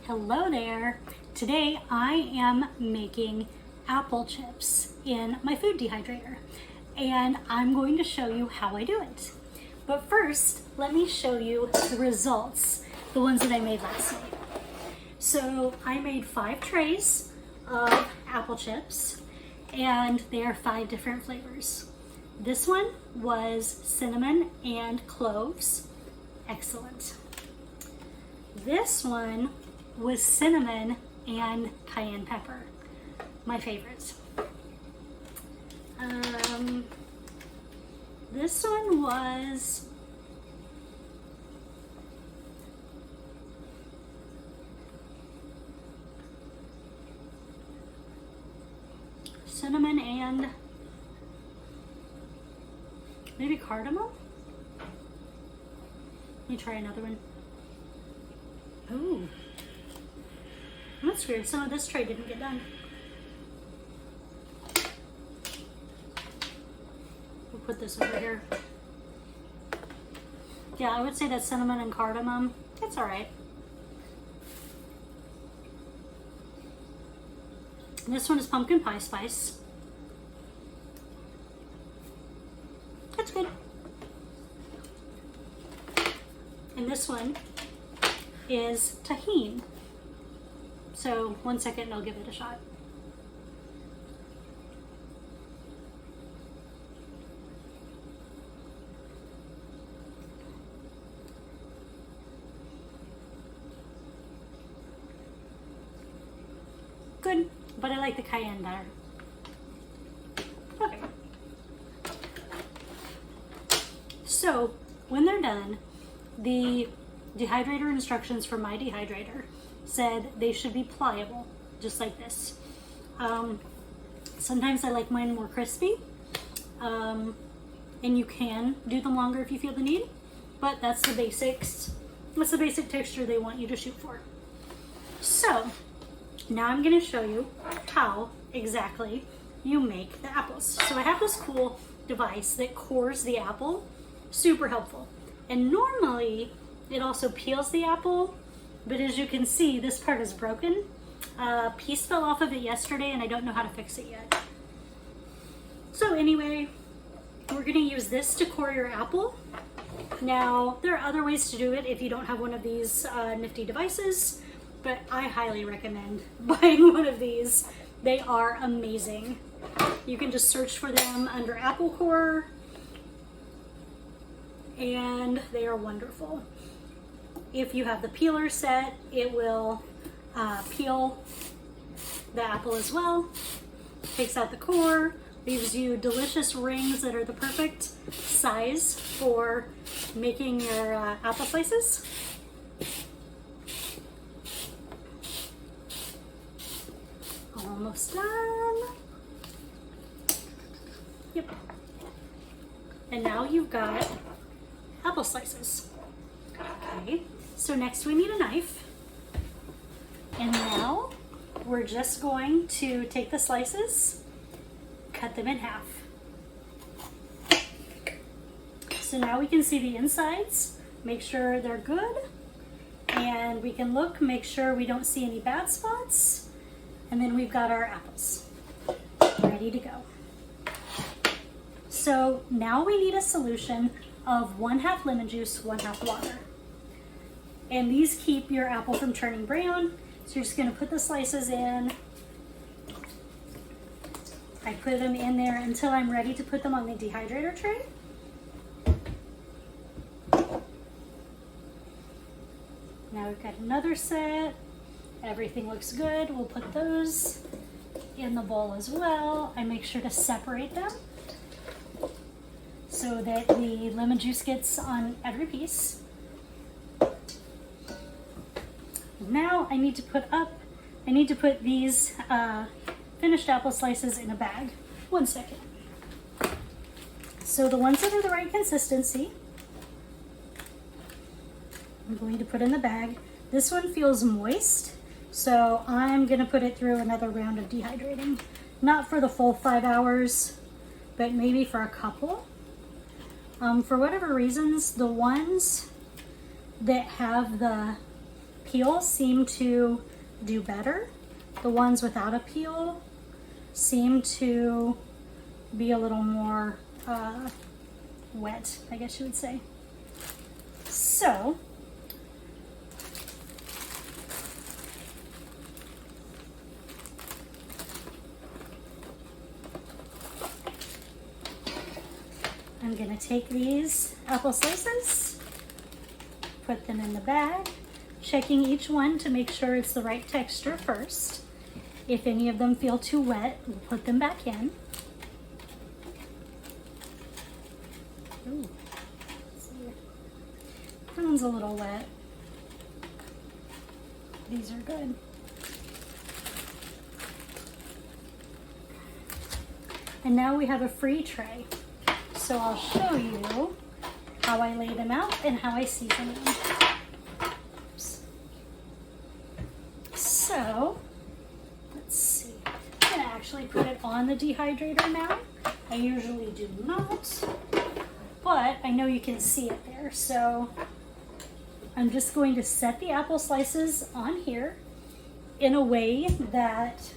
Hello there. Today I am making apple chips in my food dehydrator, and I'm going to show you how I do it. But first, let me show you the results, the ones that I made last night. So I made 5 trays of apple chips, and they are 5 different flavors. This one was cinnamon and cloves. Excellent. This one was cinnamon and cayenne pepper, my favorites. This one was cinnamon and maybe cardamom. Let me try another one. Ooh. That's weird. Some of this tray didn't get done. We'll put this over here. Yeah, I would say that cinnamon and cardamom. It's all right. And this one is pumpkin pie spice. That's good. And this one is tahini. So 1 second and I'll give it a shot. Good, but I like the cayenne better. Okay. So when they're done, the dehydrator instructions for my dehydrator said they should be pliable, just like this. Sometimes I like mine more crispy, and you can do them longer if you feel the need, but that's the basics. That's the basic texture they want you to shoot for. So now I'm going to show you how exactly you make the apples. So I have this cool device that cores the apple, super helpful. And normally it also peels the apple, but as you can see, this part is broken. A piece fell off of it yesterday and I don't know how to fix it yet. So anyway, we're gonna use this to core your apple. Now, there are other ways to do it if you don't have one of these nifty devices, but I highly recommend buying one of these. They are amazing. You can just search for them under Apple Core, and they are wonderful. If you have the peeler set, it will peel the apple as well. Takes out the core, leaves you delicious rings that are the perfect size for making your apple slices. Almost done. Yep. And now you've got apple slices. Okay, so next we need a knife. And now we're just going to take the slices, cut them in half. So now we can see the insides, make sure they're good, and we can look, make sure we don't see any bad spots, and then we've got our apples ready to go. So now we need a solution of 1/2 lemon juice, 1/2 water. And these keep your apple from turning brown. So you're just gonna put the slices in. I put them in there until I'm ready to put them on the dehydrator tray. Now we've got another set. Everything looks good. We'll put those in the bowl as well. I make sure to separate them so that the lemon juice gets on every piece. Now I need to put these finished apple slices in a bag. 1 second. So the ones that are the right consistency, I'm going to put in the bag. This one feels moist, so I'm gonna put it through another round of dehydrating. Not for the full 5 hours, but maybe for a couple. For whatever reasons, the ones that have the peel seem to do better. The ones without a peel seem to be a little more wet, I guess you would say. So, I'm gonna take these apple slices, put them in the bag, checking each one to make sure it's the right texture first. If any of them feel too wet, we'll put them back in. Ooh, let's see. That one's a little wet. These are good. And now we have a free tray. So I'll show you how I lay them out and how I season them. Oops. So, let's see. I'm gonna actually put it on the dehydrator now. I usually do not, but I know you can see it there. So I'm just going to set the apple slices on here in a way that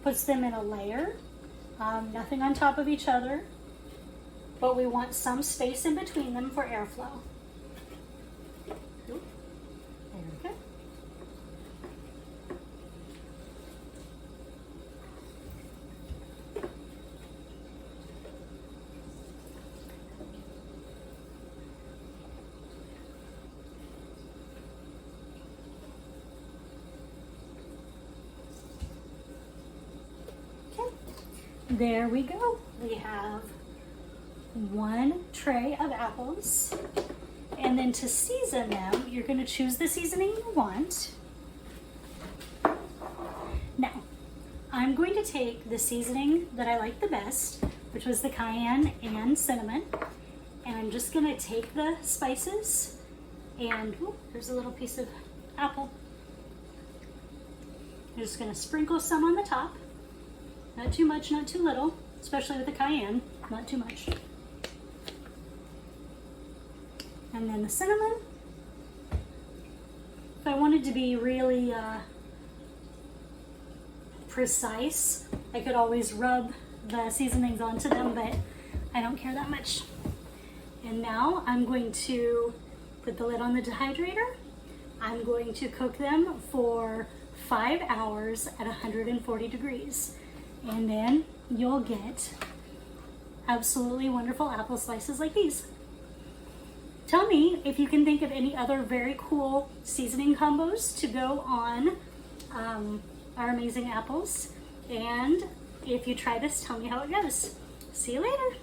puts them in a layer, nothing on top of each other, but we want some space in between them for airflow. There we go. Okay, there we go. We have one tray of apples, and then to season them, you're going to choose the seasoning you want. Now, I'm going to take the seasoning that I like the best, which was the cayenne and cinnamon, and I'm just going to take the spices and, ooh, there's a little piece of apple. I'm just going to sprinkle some on the top. Not too much, not too little, especially with the cayenne, not too much. And then the cinnamon. If I wanted to be really precise, I could always rub the seasonings onto them, but I don't care that much. And now I'm going to put the lid on the dehydrator. I'm going to cook them for 5 hours at 140 degrees. And then you'll get absolutely wonderful apple slices like these. Tell me if you can think of any other very cool seasoning combos to go on our amazing apples. And if you try this, tell me how it goes. See you later.